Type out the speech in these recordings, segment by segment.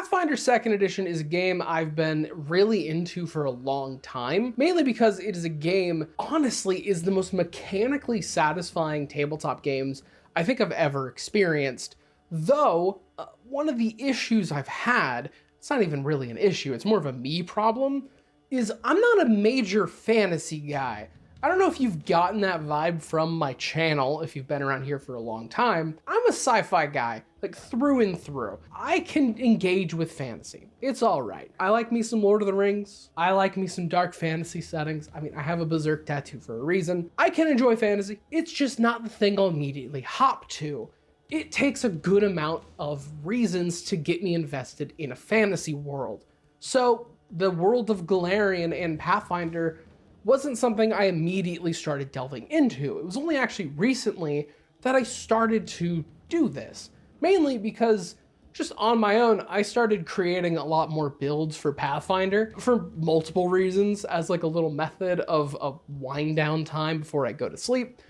Pathfinder 2nd Edition is a game I've been really into for a long time, mainly because it is a game, honestly, is the most mechanically satisfying tabletop games I think I've ever experienced. Though, one of the issues I've had, it's not even really an issue, it's more of a me problem, is I'm not a major fantasy guy. I don't know if you've gotten that vibe from my channel, if you've been around here for a long time. I'm a sci-fi guy, like through and through. I can engage with fantasy. It's all right. I like me some Lord of the Rings. I like me some dark fantasy settings. I mean, I have a berserk tattoo for a reason. I can enjoy fantasy. It's just not the thing I'll immediately hop to. It takes a good amount of reasons to get me invested in a fantasy world. So the world of Golarion and Pathfinder wasn't something I immediately started delving into. It was only actually recently that I started to do this. Mainly because just on my own, I started creating a lot more builds for Pathfinder for multiple reasons as like a little method of a wind down time before I go to sleep.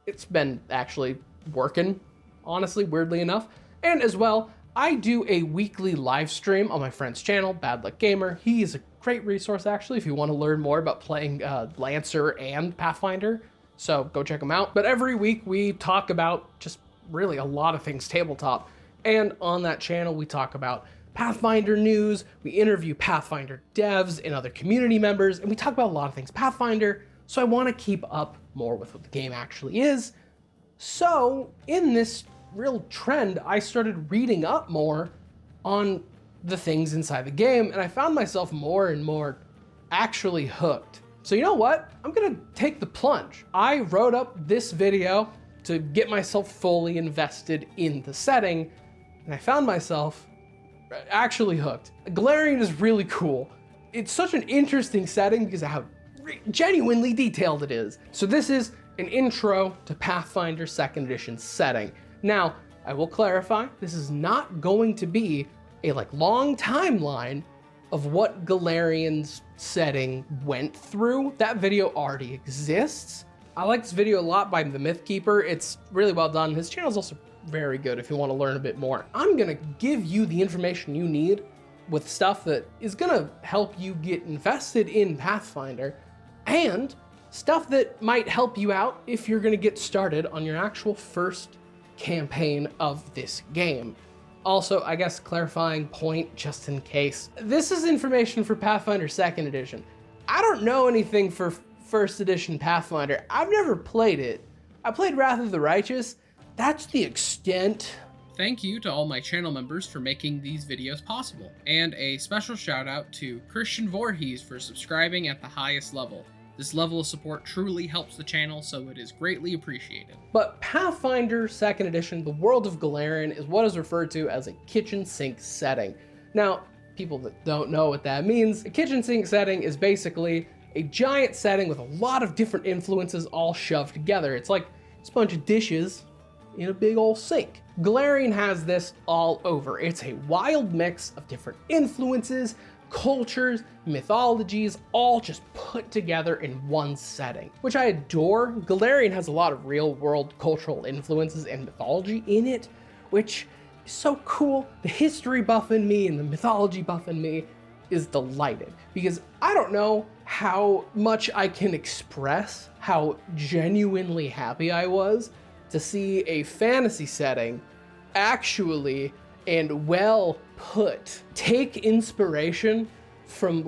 It's been actually working, honestly, weirdly enough. And as well, I do a weekly live stream on my friend's channel, BadLuckGamer. He is a great resource actually if you want to learn more about playing Lancer and Pathfinder, so go check him out. But every week we talk about just really a lot of things tabletop, and on that channel we talk about Pathfinder news, we interview Pathfinder devs and other community members, and we talk about a lot of things Pathfinder, so I want to keep up more with what the game actually is. So in this real trend, I started reading up more on the things inside the game, and I found myself more and more actually hooked. So you know what? I'm gonna take the plunge. I wrote up this video to get myself fully invested in the setting, and I found myself actually hooked. Golarion is really cool. It's such an interesting setting because of how genuinely detailed it is. So this is an intro to Pathfinder 2nd Edition setting. Now, I will clarify, this is not going to be a long timeline of what Golarion's setting went through. That video already exists. I like this video a lot by the Mythkeeper. It's really well done. His channel is also very good if you want to learn a bit more. I'm gonna give you the information you need with stuff that is gonna help you get invested in Pathfinder, and stuff that might help you out if you're gonna get started on your actual first campaign of this game. Also, I guess clarifying point just in case. This is information for Pathfinder 2nd Edition. I don't know anything for 1st Edition Pathfinder. I've never played it. I played Wrath of the Righteous. That's the extent. Thank you to all my channel members for making these videos possible. And a special shout out to Christian Voorhees for subscribing at the highest level. This level of support truly helps the channel, so it is greatly appreciated. But Pathfinder 2nd Edition, the world of Golarion, is what is referred to as a kitchen sink setting. Now, people that don't know what that means, a kitchen sink setting is basically a giant setting with a lot of different influences all shoved together. It's like a bunch of dishes in a big old sink. Golarion has this all over. It's a wild mix of different influences, cultures, mythologies, all just put together in one setting, which I adore. Golarion has a lot of real world cultural influences and mythology in it, which is so cool. The history buff in me and the mythology buff in me is delighted, because I don't know how much I can express how genuinely happy I was to see a fantasy setting actually and well put take inspiration from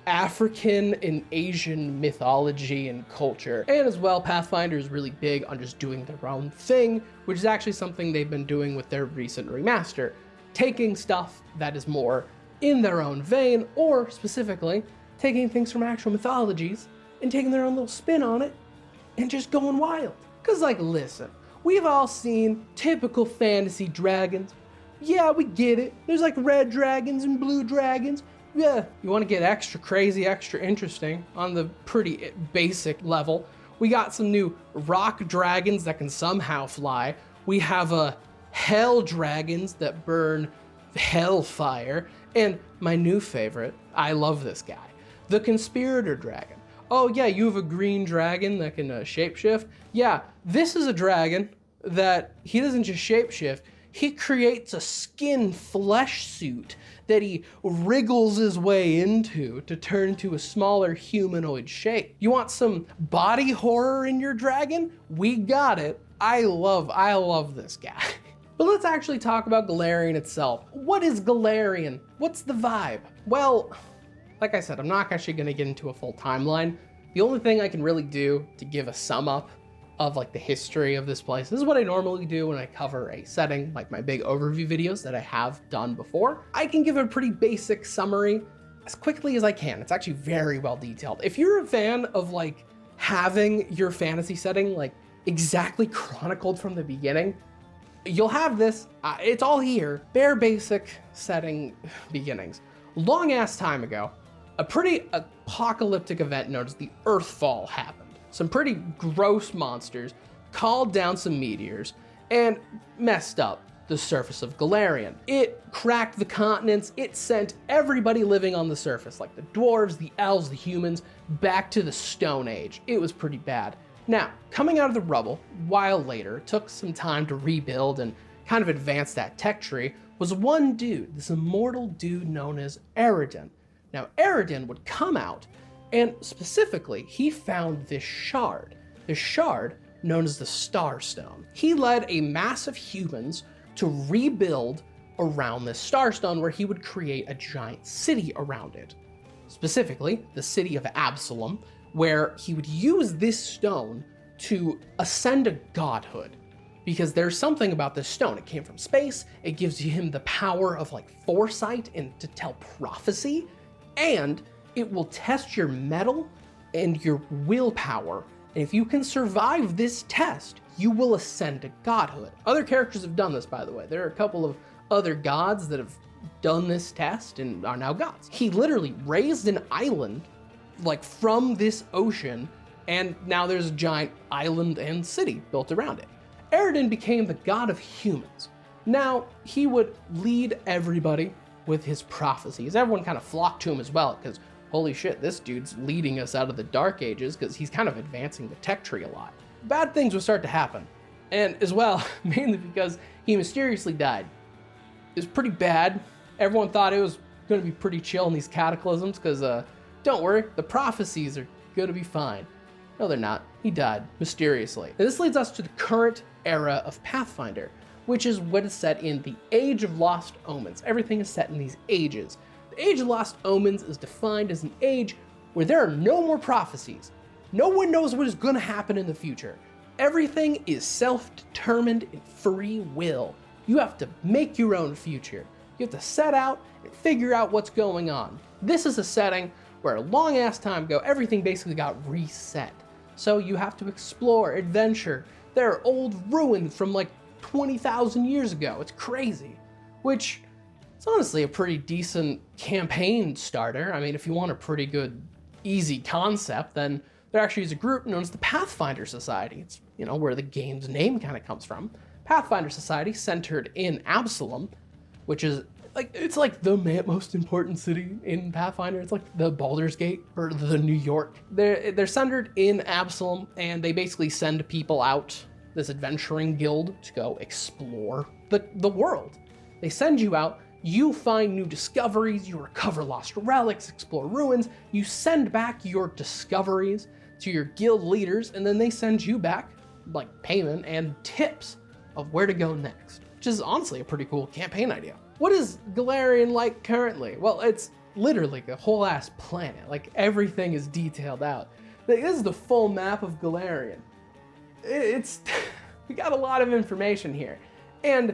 African and Asian mythology and culture. And as well, Pathfinder is really big on just doing their own thing, which is actually something they've been doing with their recent remaster, taking stuff that is more in their own vein, or specifically taking things from actual mythologies and taking their own little spin on it and just going wild. Cause listen, we've all seen typical fantasy dragons. Yeah, we get it. There's red dragons and blue dragons. Yeah, you want to get extra crazy, extra interesting on the pretty basic level. We got some new rock dragons that can somehow fly. We have hell dragons that burn hellfire. And my new favorite, I love this guy, the conspirator dragon. Oh yeah, you have a green dragon that can shapeshift. Yeah, this is a dragon that he doesn't just shapeshift, he creates a skin flesh suit that he wriggles his way into to turn into a smaller humanoid shape. You want some body horror in your dragon? We got it. I love this guy. But let's actually talk about Golarion itself. What is Golarion? What's the vibe? Well, like I said, I'm not actually gonna get into a full timeline. The only thing I can really do to give a sum up of like the history of this place, this is what I normally do when I cover a setting, like my big overview videos that I have done before. I can give a pretty basic summary as quickly as I can. It's actually very well detailed. If you're a fan of like having your fantasy setting like exactly chronicled from the beginning, you'll have this. It's all here. Bare basic setting beginnings. Long ass time ago, a pretty apocalyptic event known as the Earthfall happened. Some pretty gross monsters called down some meteors and messed up the surface of Golarion. It cracked the continents. It sent everybody living on the surface, like the dwarves, the elves, the humans, back to the Stone Age. It was pretty bad. Now, coming out of the rubble, a while later, it took some time to rebuild and kind of advance that tech tree, was one dude, this immortal dude known as Eridan. Now, Eridan would come out, and specifically, he found this shard known as the Starstone. He led a mass of humans to rebuild around this Starstone, where he would create a giant city around it. Specifically, the city of Absalom, where he would use this stone to ascend to godhood. Because there's something about this stone. It came from space, it gives him the power of like foresight and to tell prophecy, and it will test your mettle and your willpower. And if you can survive this test, you will ascend to godhood. Other characters have done this, by the way. There are a couple of other gods that have done this test and are now gods. He literally raised an island like from this ocean, and now there's a giant island and city built around it. Eridan became the god of humans. Now, he would lead everybody with his prophecies. Everyone kind of flocked to him as well, because holy shit, this dude's leading us out of the dark ages, because he's kind of advancing the tech tree a lot. Bad things would start to happen, and as well, mainly because he mysteriously died. It was pretty bad. Everyone thought it was going to be pretty chill in these cataclysms, because don't worry, the prophecies are going to be fine. No, they're not. He died mysteriously. Now, this leads us to the current era of Pathfinder, which is what is set in the Age of Lost Omens. Everything is set in these ages. The Age of Lost Omens is defined as an age where there are no more prophecies. No one knows what is going to happen in the future. Everything is self-determined and free will. You have to make your own future. You have to set out and figure out what's going on. This is a setting where a long ass time ago, everything basically got reset. So you have to explore, adventure. There are old ruins from like 20,000 years ago. It's crazy. Which is honestly a pretty decent campaign starter. I mean, if you want a pretty good, easy concept, then there actually is a group known as the Pathfinder Society. It's, you know, where the game's name kind of comes from. Pathfinder Society centered in Absalom, which is like, it's like the most important city in Pathfinder. It's like the Baldur's Gate or the New York. They're centered in Absalom, and they basically send people out, this adventuring guild, to go explore the world. They send you out, you find new discoveries, you recover lost relics, explore ruins, you send back your discoveries to your guild leaders, and then they send you back like payment and tips of where to go next, which is honestly a pretty cool campaign idea. What is Golarion like currently? Well, it's literally a whole ass planet. Like, everything is detailed out. This is the full map of Golarion. We got a lot of information here. And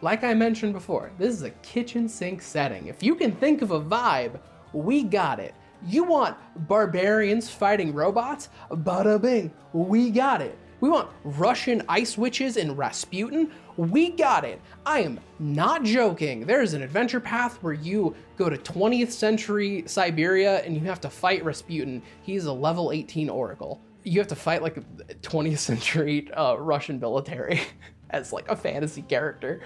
like I mentioned before, this is a kitchen sink setting. If you can think of a vibe, we got it. You want barbarians fighting robots? Bada bing, we got it. We want Russian ice witches in Rasputin? We got it. I am not joking. There's an adventure path where you go to 20th century Siberia and you have to fight Rasputin. He's a level 18 oracle. You have to fight like a 20th century Russian military as like a fantasy character.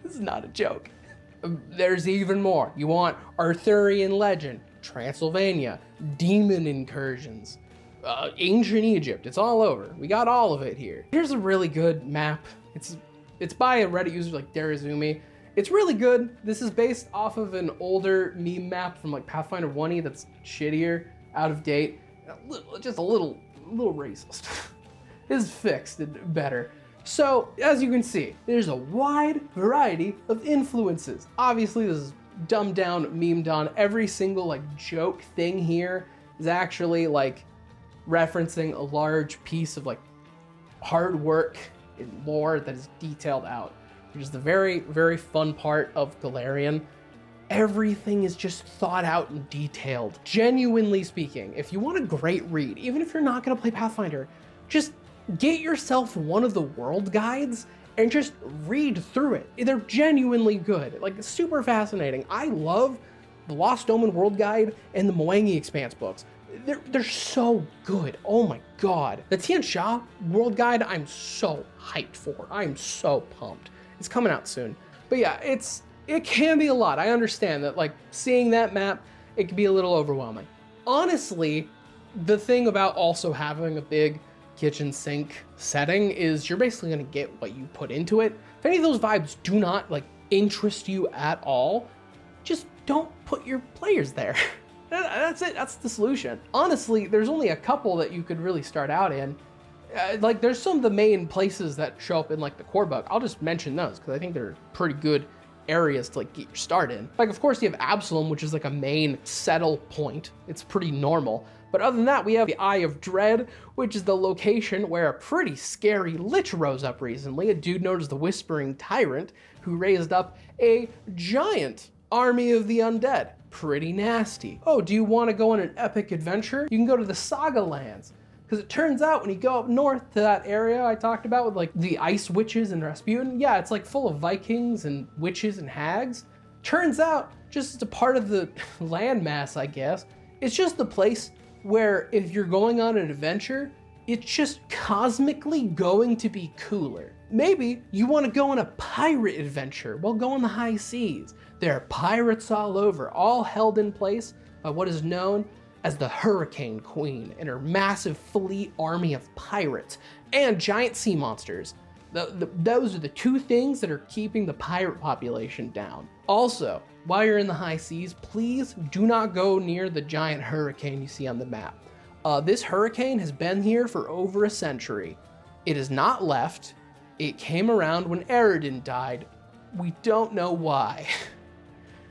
This is not a joke. There's even more. You want Arthurian legend, Transylvania, demon incursions, ancient Egypt. It's all over. We got all of it here. Here's a really good map. It's It's by a Reddit user like Darazumi. It's really good. This is based off of an older meme map from like Pathfinder 1E that's shittier, out of date, just a little racist. This is fixed and better. So, as you can see, there's a wide variety of influences. Obviously, this is dumbed down, memed on. Every single like joke thing here is actually like referencing a large piece of like hard work and lore that is detailed out, which is the very, very fun part of Golarion. Everything is just thought out and detailed. Genuinely speaking, if you want a great read, even if you're not gonna play Pathfinder, just get yourself one of the world guides and just read through it. They're genuinely good, like super fascinating. I love the Lost Omen World Guide and the Mwangi Expanse books. They're so good. Oh my god. The Tian Sha World Guide, I'm so hyped for. I'm so pumped. It's coming out soon. But yeah, it can be a lot. I understand that, like, seeing that map, it can be a little overwhelming. Honestly, the thing about also having a big kitchen sink setting is you're basically gonna get what you put into it. If any of those vibes do not like interest you at all, just don't put your players there. That's it, that's the solution. Honestly, there's only a couple that you could really start out in. Like there's some of the main places that show up in like the core book. I'll just mention those because I think they're pretty good areas to like get your start in. Like of course you have Absalom, which is like a main settle point. It's pretty normal. But other than that, we have the Eye of Dread, which is the location where a pretty scary lich rose up recently, a dude known as the Whispering Tyrant, who raised up a giant army of the undead. Pretty nasty. Oh, do you want to go on an epic adventure? You can go to the Saga Lands. Because it turns out when you go up north to that area I talked about with like the ice witches and Rasputin, yeah, it's like full of Vikings and witches and hags. Turns out, just as a part of the landmass, I guess, it's just the place where if you're going on an adventure, it's just cosmically going to be cooler. Maybe you want to go on a pirate adventure. Well, go on the high seas. There are pirates all over, all held in place by what is known as the Hurricane Queen and her massive fleet army of pirates and giant sea monsters. Those are the two things that are keeping the pirate population down. Also, while you're in the high seas, please do not go near the giant hurricane you see on the map. This hurricane has been here for over a century. It has not left. It came around when Aridin died. We don't know why.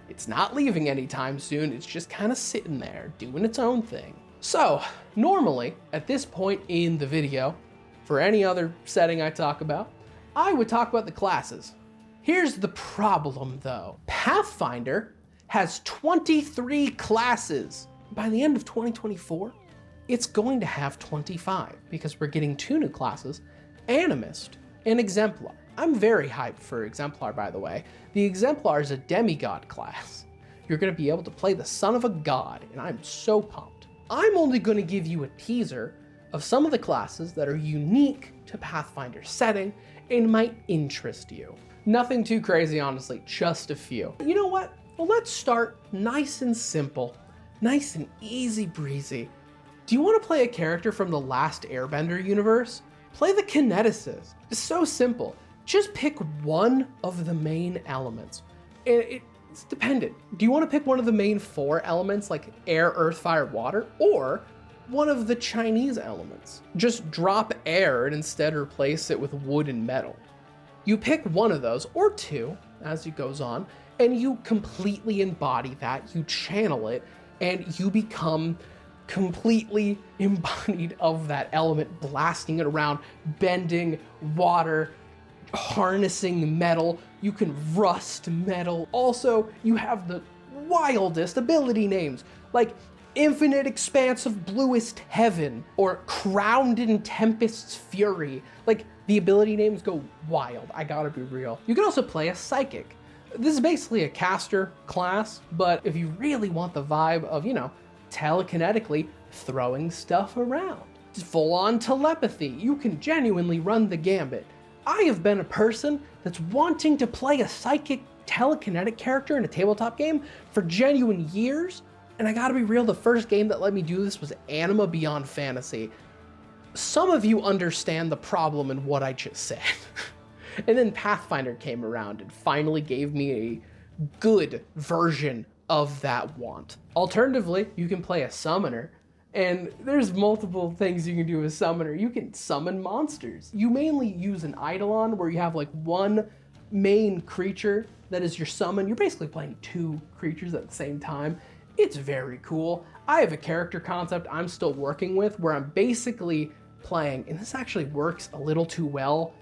It's not leaving anytime soon. It's just kind of sitting there doing its own thing. So normally at this point in the video, for any other setting I talk about, I would talk about the classes. Here's the problem though. Pathfinder has 23 classes. By the end of 2024, it's going to have 25 because we're getting 2 new classes, Animist and Exemplar. I'm very hyped for Exemplar, by the way. The Exemplar is a demigod class. You're gonna be able to play the son of a god, and I'm so pumped. I'm only gonna give you a teaser of some of the classes that are unique to Pathfinder setting and might interest you. Nothing too crazy, honestly, just a few. You know what? Well, let's start nice and simple, nice and easy breezy. Do you wanna play a character from the Last Airbender universe? Play the Kineticist. It's so simple. Just pick one of the main elements. And it's dependent. Do you want to pick one of the main 4 elements like air, earth, fire, water, or one of the Chinese elements? Just drop air and instead replace it with wood and metal. You pick one of those, or 2, as it goes on, and you completely embody that, you channel it, and you become completely embodied of that element, blasting it around, bending water, harnessing metal. You can rust metal. Also, you have the wildest ability names like Infinite Expanse of Bluest Heaven or Crowned in Tempest's Fury. Like, the ability names go wild, I gotta be real. You can also play a Psychic. This is basically a caster class, but if you really want the vibe of, you know, telekinetically throwing stuff around, full on telepathy, you can genuinely run the gambit. I have been a person that's wanting to play a psychic telekinetic character in a tabletop game for genuine years, and I gotta be real, the first game that let me do this was Anima Beyond Fantasy. Some of you understand the problem in what I just said. And then Pathfinder came around and finally gave me a good version of that want. Alternatively, you can play a summoner, and there's multiple things you can do with summoner. You can summon monsters. You mainly use an Eidolon where you have like one main creature that is your summon. You're basically playing two creatures at the same time. It's very cool. I have a character concept I'm still working with where I'm basically playing, and this actually works a little too well.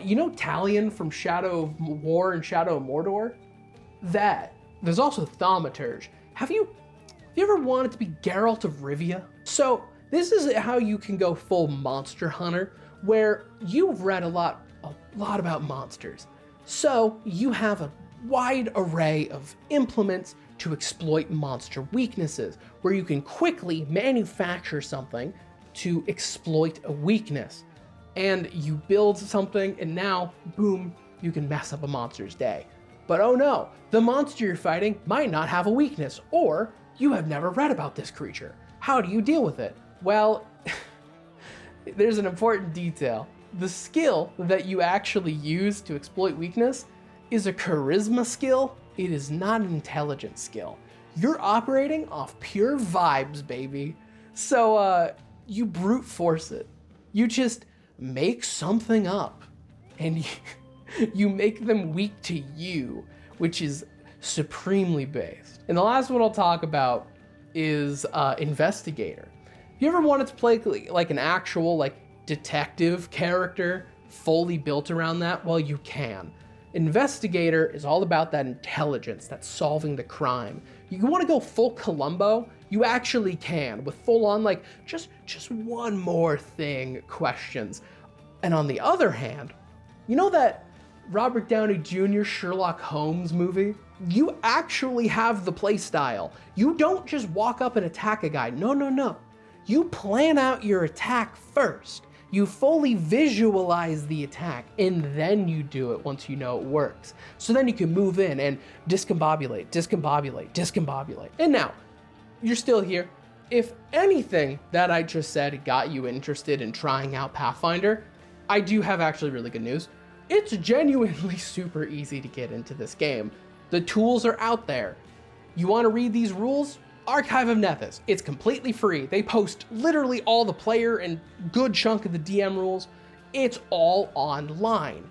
You know Talion from Shadow of War and Shadow of Mordor? There's also Thaumaturge. Have you ever wanted to be Geralt of Rivia? So this is how you can go full monster hunter, where you've read a lot about monsters. So you have a wide array of implements to exploit monster weaknesses, where you can quickly manufacture something to exploit a weakness. And you build something, and now, boom, you can mess up a monster's day. But oh no, the monster you're fighting might not have a weakness, or you have never read about this creature. How do you deal with it? Well, there's an important detail. The skill that you actually use to exploit weakness is a charisma skill. It is not an intelligence skill. You're operating off pure vibes, baby. So you brute force it. You just make something up, and you make them weak to you, which is supremely based. And the last one I'll talk about is Investigator. If you ever wanted to play like an actual like detective character fully built around that, well, you can. Investigator is all about that intelligence, that's solving the crime. You want to go full Columbo, you actually can, with full on like just one more thing questions. And on the other hand, you know that Robert Downey Jr. Sherlock Holmes movie? You actually have the play style. You don't just walk up and attack a guy. No. You plan out your attack first. You fully visualize the attack, and then you do it once you know it works. So then you can move in and discombobulate. And now, you're still here. If anything that I just said got you interested in trying out Pathfinder, I do have actually really good news. It's genuinely super easy to get into this game. The tools are out there. You want to read these rules? Archive of Nethys. It's completely free. They post literally all the player and good chunk of the DM rules. It's all online.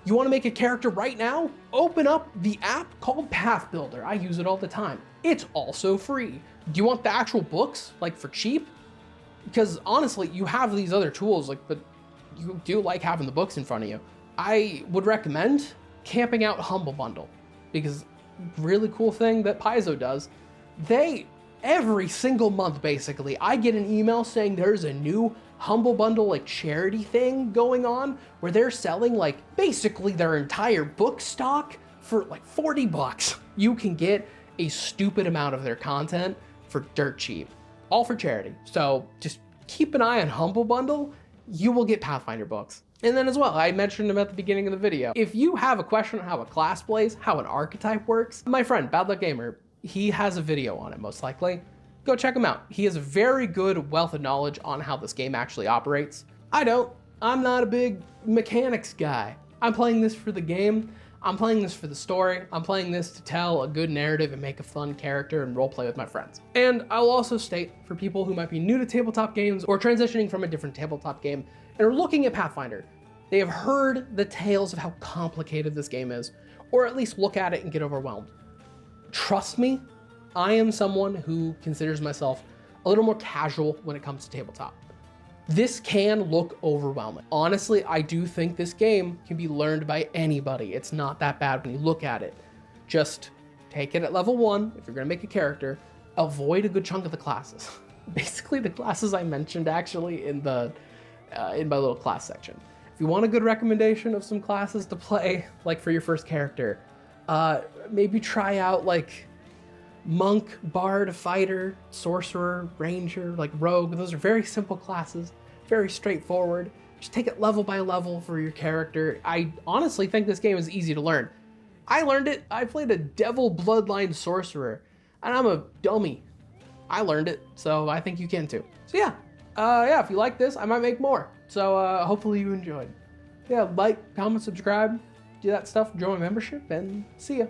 You want to make a character right now? Open up the app called Path Builder. I use it all the time. It's also free. Do you want the actual books, like for cheap? Because honestly, you have these other tools, but you do like having the books in front of you. I would recommend camping out Humble Bundle, because really cool thing that Paizo does, every single month basically, I get an email saying there's a new Humble Bundle like charity thing going on where they're selling like basically their entire book stock for like $40. You can get a stupid amount of their content for dirt cheap, all for charity. So just keep an eye on Humble Bundle. You will get Pathfinder books. And then as well, I mentioned them at the beginning of the video. If you have a question on how a class plays, how an archetype works, my friend, BadLuckGamer, he has a video on it most likely. Go check him out. He has a very good wealth of knowledge on how this game actually operates. I don't. I'm not a big mechanics guy. I'm playing this for the game. I'm playing this for the story. I'm playing this to tell a good narrative and make a fun character and roleplay with my friends. And I'll also state, for people who might be new to tabletop games or transitioning from a different tabletop game and are looking at Pathfinder, they have heard the tales of how complicated this game is, or at least look at it and get overwhelmed. Trust me, I am someone who considers myself a little more casual when it comes to tabletop. This can look overwhelming. Honestly, I do think this game can be learned by anybody. It's not that bad when you look at it. Just take it at level 1 if you're gonna make a character. Avoid a good chunk of the classes. Basically the classes I mentioned actually in my little class section. If you want a good recommendation of some classes to play, like for your first character, maybe try out like monk, bard, fighter, sorcerer, ranger, like rogue. Those are very simple classes, very straightforward. Just take it level by level for your character. I honestly think this game is easy to learn. I learned it. I played a devil bloodline sorcerer, and I'm a dummy. I learned it, so I think you can too. So yeah, if you like this, I might make more. So hopefully you enjoyed. Yeah, like, comment, subscribe, do that stuff, join my membership, and see ya.